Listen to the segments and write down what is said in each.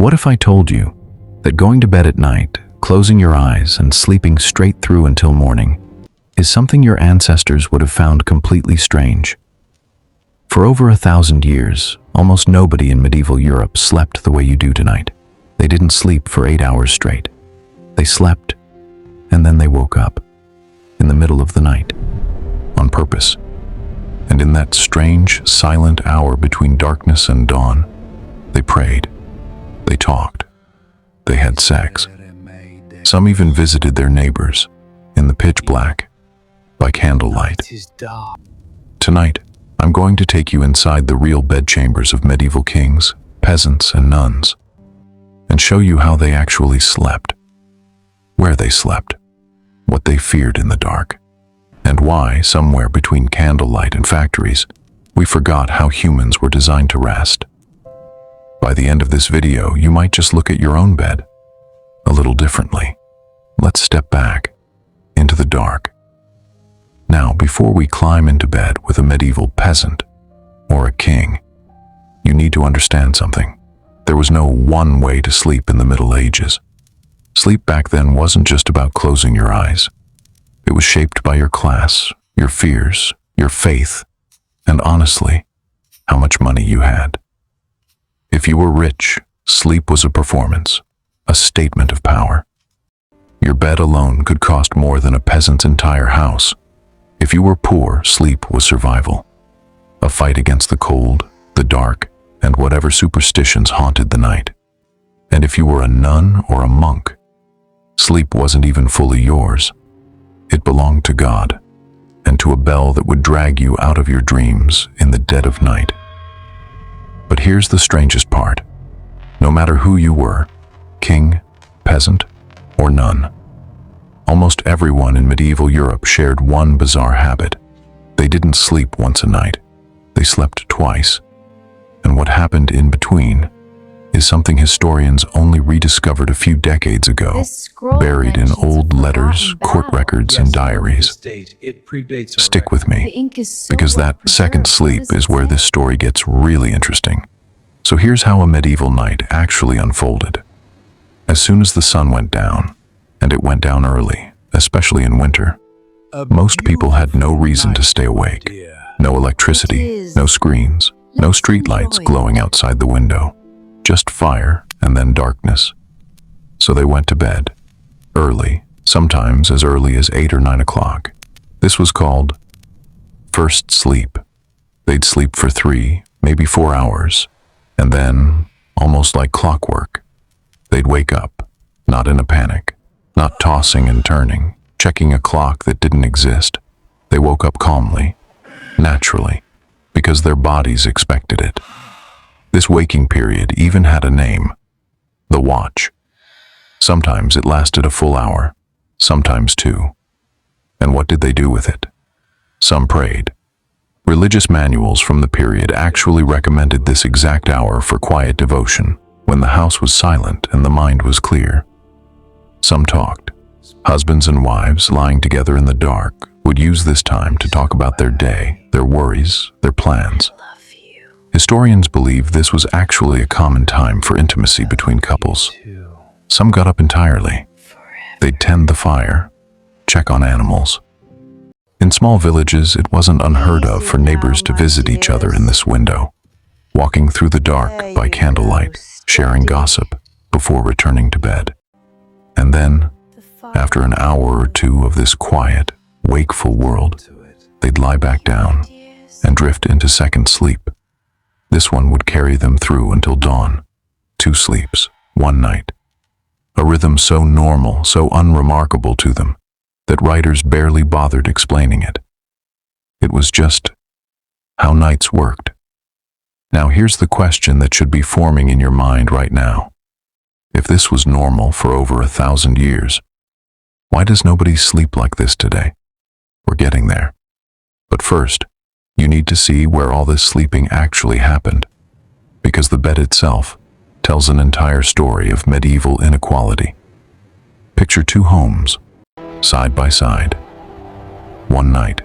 What if I told you that going to bed at night, closing your eyes and sleeping straight through until morning is something your ancestors would have found completely strange? For over 1,000 years, almost nobody in medieval Europe slept the way you do tonight. They didn't sleep for 8 hours straight. They slept, and then they woke up in the middle of the night, on purpose. And in that strange, silent hour between darkness and dawn, they prayed, they talked, they had sex. Some even visited their neighbors in the pitch black, by candlelight. Tonight, I'm going to take you inside the real bedchambers of medieval kings, peasants, and nuns, and show you how they actually slept, where they slept, what they feared in the dark, and why, somewhere between candlelight and factories, we forgot how humans were designed to rest. By the end of this video, you might just look at your own bed a little differently. Let's step back into the dark. Now, before we climb into bed with a medieval peasant or a king, you need to understand something. There was no one way to sleep in the Middle Ages. Sleep back then wasn't just about closing your eyes. It was shaped by your class, your fears, your faith, and honestly, how much money you had. If you were rich, sleep was a performance, a statement of power. Your bed alone could cost more than a peasant's entire house. If you were poor, sleep was survival, a fight against the cold, the dark, and whatever superstitions haunted the night. And if you were a nun or a monk, sleep wasn't even fully yours. It belonged to God, and to a bell that would drag you out of your dreams in the dead of night. But here's the strangest part. No matter who you were, king, peasant, or nun, almost everyone in medieval Europe shared one bizarre habit. They didn't sleep once a night. They slept twice. And what happened in between is something historians only rediscovered a few decades ago, buried in old letters, court records, and diaries. Stick with me, because that second sleep is where this story gets really interesting. So here's how a medieval night actually unfolded. As soon as the sun went down, and it went down early, especially in winter, most people had no reason to stay awake. No electricity, no screens, no streetlights glowing outside the window, just fire and then darkness. So they went to bed, early, sometimes as early as 8 or 9 o'clock. This was called first sleep. They'd sleep for 3, maybe 4 hours, and then, almost like clockwork, they'd wake up, not in a panic, not tossing and turning, checking a clock that didn't exist. They woke up calmly, naturally, because their bodies expected it. This waking period even had a name, the watch. Sometimes it lasted a full hour, sometimes 2. And what did they do with it? Some prayed. Religious manuals from the period actually recommended this exact hour for quiet devotion, when the house was silent and the mind was clear. Some talked. Husbands and wives, lying together in the dark, would use this time to talk about their day, their worries, their plans. Historians believe this was actually a common time for intimacy between couples. Some got up entirely. They'd tend the fire, check on animals. In small villages, it wasn't unheard of for neighbors to visit each other in this window, walking through the dark by candlelight, sharing gossip before returning to bed. And then, after an hour or 2 of this quiet, wakeful world, they'd lie back down and drift into second sleep. This one would carry them through until dawn. 2 sleeps, 1 night. A rhythm so normal, so unremarkable to them, that writers barely bothered explaining it. It was just how nights worked. Now here's the question that should be forming in your mind right now. If this was normal for over 1,000 years, why does nobody sleep like this today? We're getting there. But first, you need to see where all this sleeping actually happened, because the bed itself tells an entire story of medieval inequality. Picture 2 homes, side by side. One night,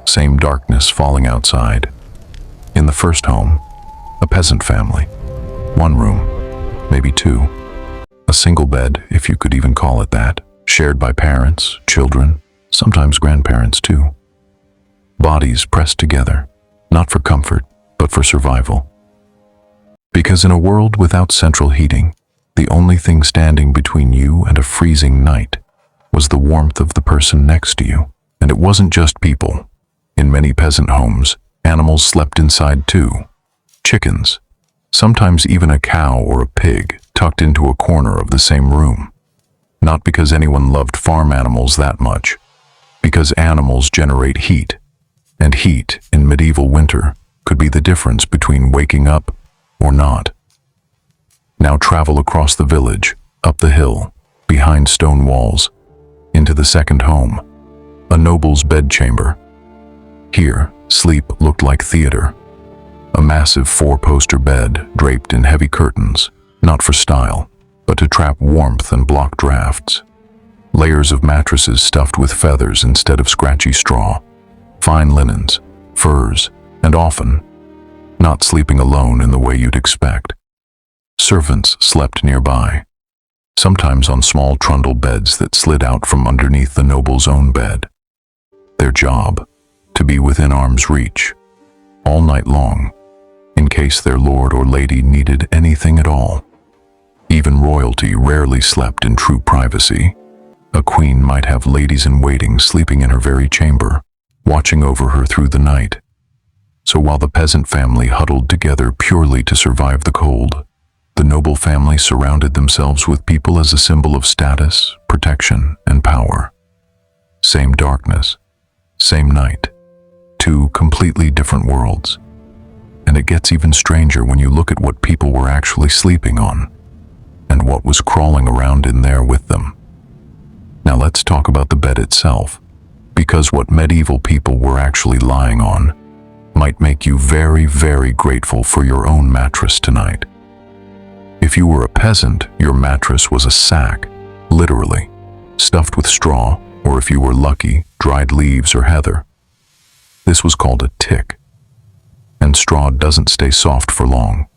same darkness falling outside. In the first home, a peasant family. 1 room, maybe two. A single bed, if you could even call it that, shared by parents, children, sometimes grandparents too. Bodies pressed together, not for comfort, but for survival. Because in a world without central heating, the only thing standing between you and a freezing night was the warmth of the person next to you. And it wasn't just people. In many peasant homes, animals slept inside too. Chickens, sometimes even a cow or a pig, tucked into a corner of the same room. Not because anyone loved farm animals that much, because animals generate heat, and heat in medieval winter could be the difference between waking up or not. Now travel across the village, up the hill, behind stone walls, into the second home, a noble's bedchamber. Here, sleep looked like theater. A massive four-poster bed draped in heavy curtains, not for style, but to trap warmth and block drafts. Layers of mattresses stuffed with feathers instead of scratchy straw, fine linens, furs, and often, not sleeping alone in the way you'd expect. Servants slept nearby, sometimes on small trundle beds that slid out from underneath the noble's own bed. Their job, to be within arm's reach, all night long, in case their lord or lady needed anything at all. Even royalty rarely slept in true privacy. A queen might have ladies-in-waiting sleeping in her very chamber, watching over her through the night. So while the peasant family huddled together purely to survive the cold, the noble family surrounded themselves with people as a symbol of status, protection, and power. Same darkness, same night, two completely different worlds. And it gets even stranger when you look at what people were actually sleeping on, and what was crawling around in there with them. Now let's talk about the bed itself, because what medieval people were actually lying on might make you very, very grateful for your own mattress tonight. If you were a peasant, your mattress was a sack, literally, stuffed with straw, or if you were lucky, dried leaves or heather. This was called a tick. And straw doesn't stay soft for long.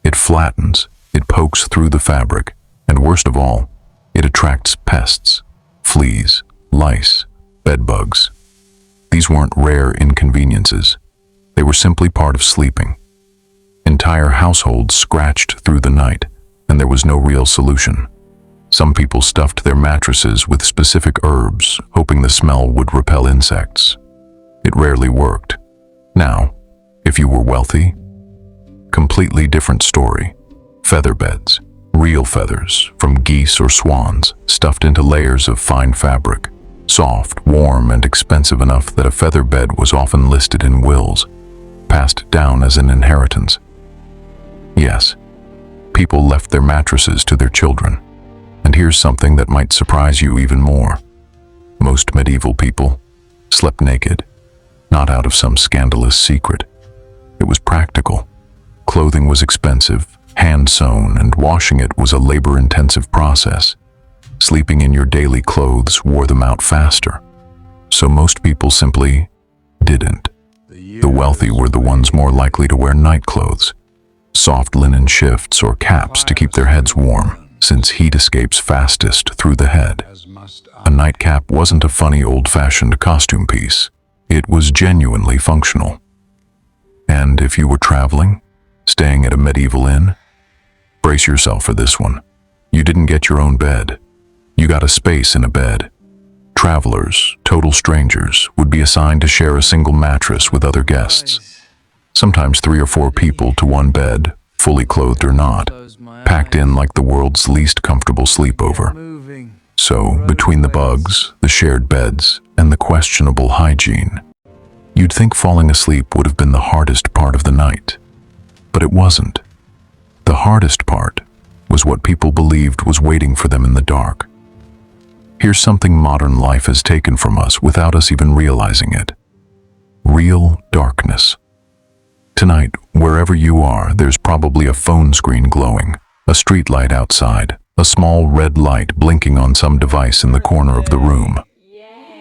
It flattens, it pokes through the fabric, and worst of all, it attracts pests, fleas, lice, bedbugs. These weren't rare inconveniences. They were simply part of sleeping. Entire households scratched through the night, and there was no real solution. Some people stuffed their mattresses with specific herbs, hoping the smell would repel insects. It rarely worked. Now, if you were wealthy, completely different story. Feather beds, real feathers from geese or swans, stuffed into layers of fine fabric, soft, warm, and expensive enough that a feather bed was often listed in wills, passed down as an inheritance. Yes, people left their mattresses to their children. And here's something that might surprise you even more. Most medieval people slept naked, not out of some scandalous secret. It was practical. Clothing was expensive, hand-sewn, and washing it was a labor-intensive process. Sleeping in your daily clothes wore them out faster. So most people simply didn't. The wealthy were the ones more likely to wear night clothes, soft linen shifts or caps to keep their heads warm, since heat escapes fastest through the head. A nightcap wasn't a funny old-fashioned costume piece. It was genuinely functional. And if you were traveling, staying at a medieval inn, brace yourself for this one. You didn't get your own bed. You got a space in a bed. Travelers, total strangers, would be assigned to share a single mattress with other guests. Sometimes 3 or 4 people to one bed, fully clothed or not, packed in like the world's least comfortable sleepover. So, between the bugs, the shared beds, and the questionable hygiene, you'd think falling asleep would have been the hardest part of the night. But it wasn't. The hardest part was what people believed was waiting for them in the dark. Here's something modern life has taken from us without us even realizing it. Real darkness. Tonight, wherever you are, there's probably a phone screen glowing, a street light outside, a small red light blinking on some device in the corner of the room.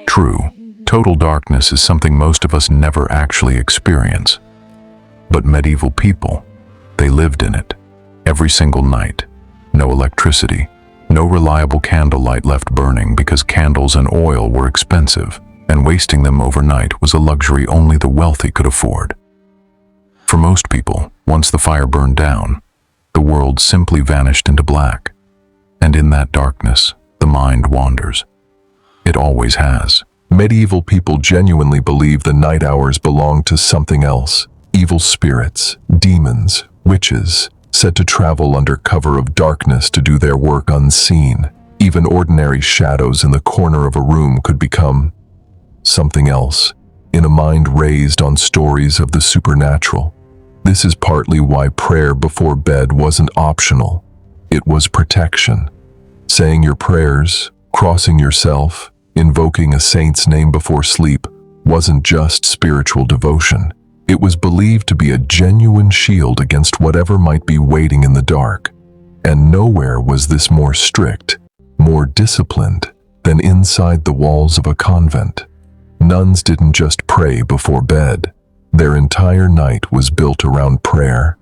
True, total darkness is something most of us never actually experience. But medieval people, they lived in it, every single night, no electricity, no reliable candlelight left burning because candles and oil were expensive, and wasting them overnight was a luxury only the wealthy could afford. For most people, once the fire burned down, the world simply vanished into black. And in that darkness, the mind wanders. It always has. Medieval people genuinely believed the night hours belonged to something else. Evil spirits, demons, witches, said to travel under cover of darkness to do their work unseen. Even ordinary shadows in the corner of a room could become something else, in a mind raised on stories of the supernatural. This is partly why prayer before bed wasn't optional. It was protection. Saying your prayers, crossing yourself, invoking a saint's name before sleep wasn't just spiritual devotion. It was believed to be a genuine shield against whatever might be waiting in the dark. And nowhere was this more strict, more disciplined than inside the walls of a convent. Nuns didn't just pray before bed. Their entire night was built around prayer.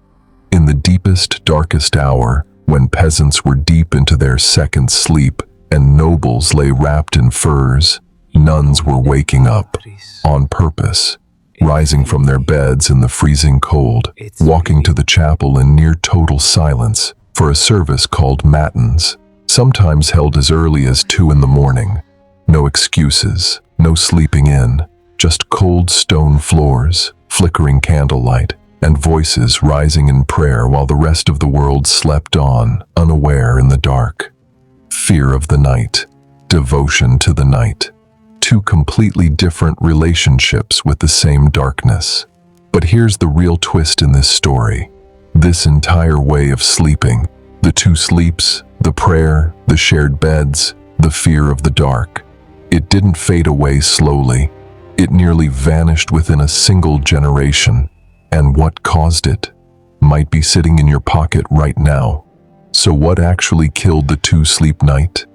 In the deepest, darkest hour, when peasants were deep into their second sleep and nobles lay wrapped in furs, nuns were waking up on purpose, rising from their beds in the freezing cold, walking to the chapel in near total silence for a service called matins, sometimes held as early as 2 in the morning. No excuses, no sleeping in, just cold stone floors, flickering candlelight, and voices rising in prayer while the rest of the world slept on, unaware in the dark. Fear of the night, devotion to the night. Two completely different relationships with the same darkness. But here's the real twist in this story. This entire way of sleeping, the two sleeps, the prayer, the shared beds, the fear of the dark, it didn't fade away slowly. It nearly vanished within a single generation. And what caused it might be sitting in your pocket right now. So what actually killed the two-sleep night?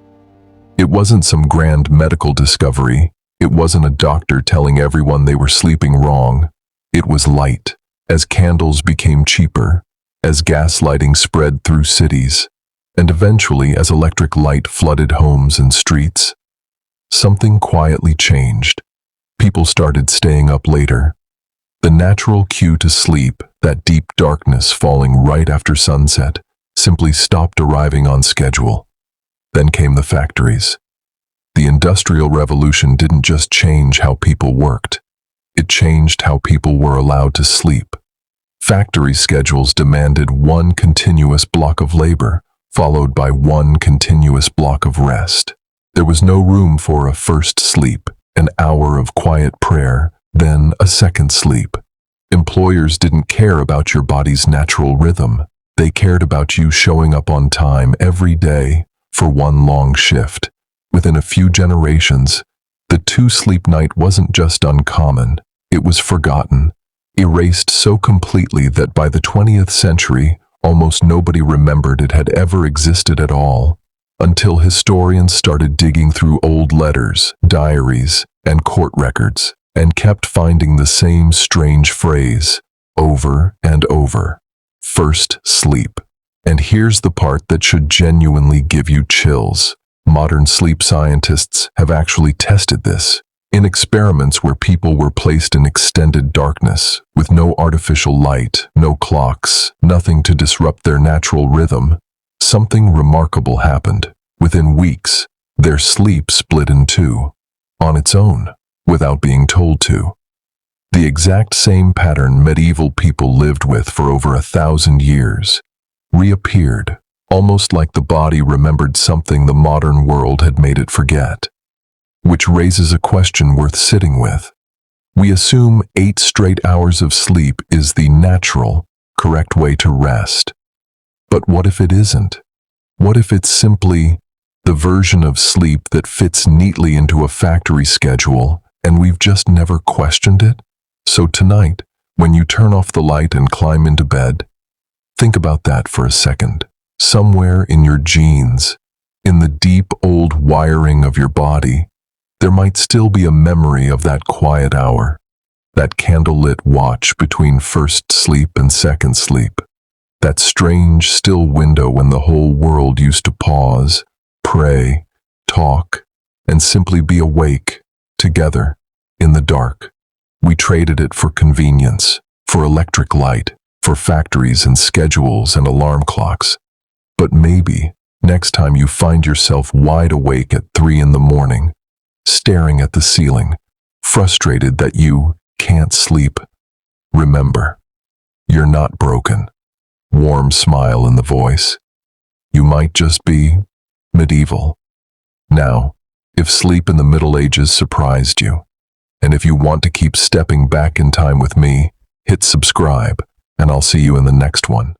It wasn't some grand medical discovery. It wasn't a doctor telling everyone they were sleeping wrong. It was light. As candles became cheaper, as gaslighting spread through cities, and eventually as electric light flooded homes and streets, something quietly changed. People started staying up later. The natural cue to sleep, that deep darkness falling right after sunset, simply stopped arriving on schedule. Then came the factories. The Industrial Revolution didn't just change how people worked. It changed how people were allowed to sleep. Factory schedules demanded one continuous block of labor, followed by one continuous block of rest. There was no room for a first sleep, an hour of quiet prayer, then a second sleep. Employers didn't care about your body's natural rhythm. They cared about you showing up on time every day for one long shift. Within a few generations, the two-sleep night wasn't just uncommon, it was forgotten, erased so completely that by the 20th century, almost nobody remembered it had ever existed at all, until historians started digging through old letters, diaries, and court records, and kept finding the same strange phrase over and over. First sleep. And here's the part that should genuinely give you chills. Modern sleep scientists have actually tested this. In experiments where people were placed in extended darkness, with no artificial light, no clocks, nothing to disrupt their natural rhythm, something remarkable happened. Within weeks, their sleep split in two, on its own, without being told to. The exact same pattern medieval people lived with for over 1,000 years reappeared, almost like the body remembered something the modern world had made it forget. Which raises a question worth sitting with. We assume 8 straight hours of sleep is the natural, correct way to rest. But what if it isn't? What if it's simply the version of sleep that fits neatly into a factory schedule, and we've just never questioned it? So tonight, when you turn off the light and climb into bed, think about that for a second. Somewhere in your genes, in the deep old wiring of your body, there might still be a memory of that quiet hour, that candlelit watch between first sleep and second sleep. That strange, still window when the whole world used to pause, pray, talk, and simply be awake, together, in the dark. We traded it for convenience, for electric light, for factories and schedules and alarm clocks. But maybe, next time you find yourself wide awake at 3 in the morning, staring at the ceiling, frustrated that you can't sleep, remember, you're not broken. Warm smile in the voice. You might just be medieval. Now, if sleep in the Middle Ages surprised you, and if you want to keep stepping back in time with me, hit subscribe, and I'll see you in the next one.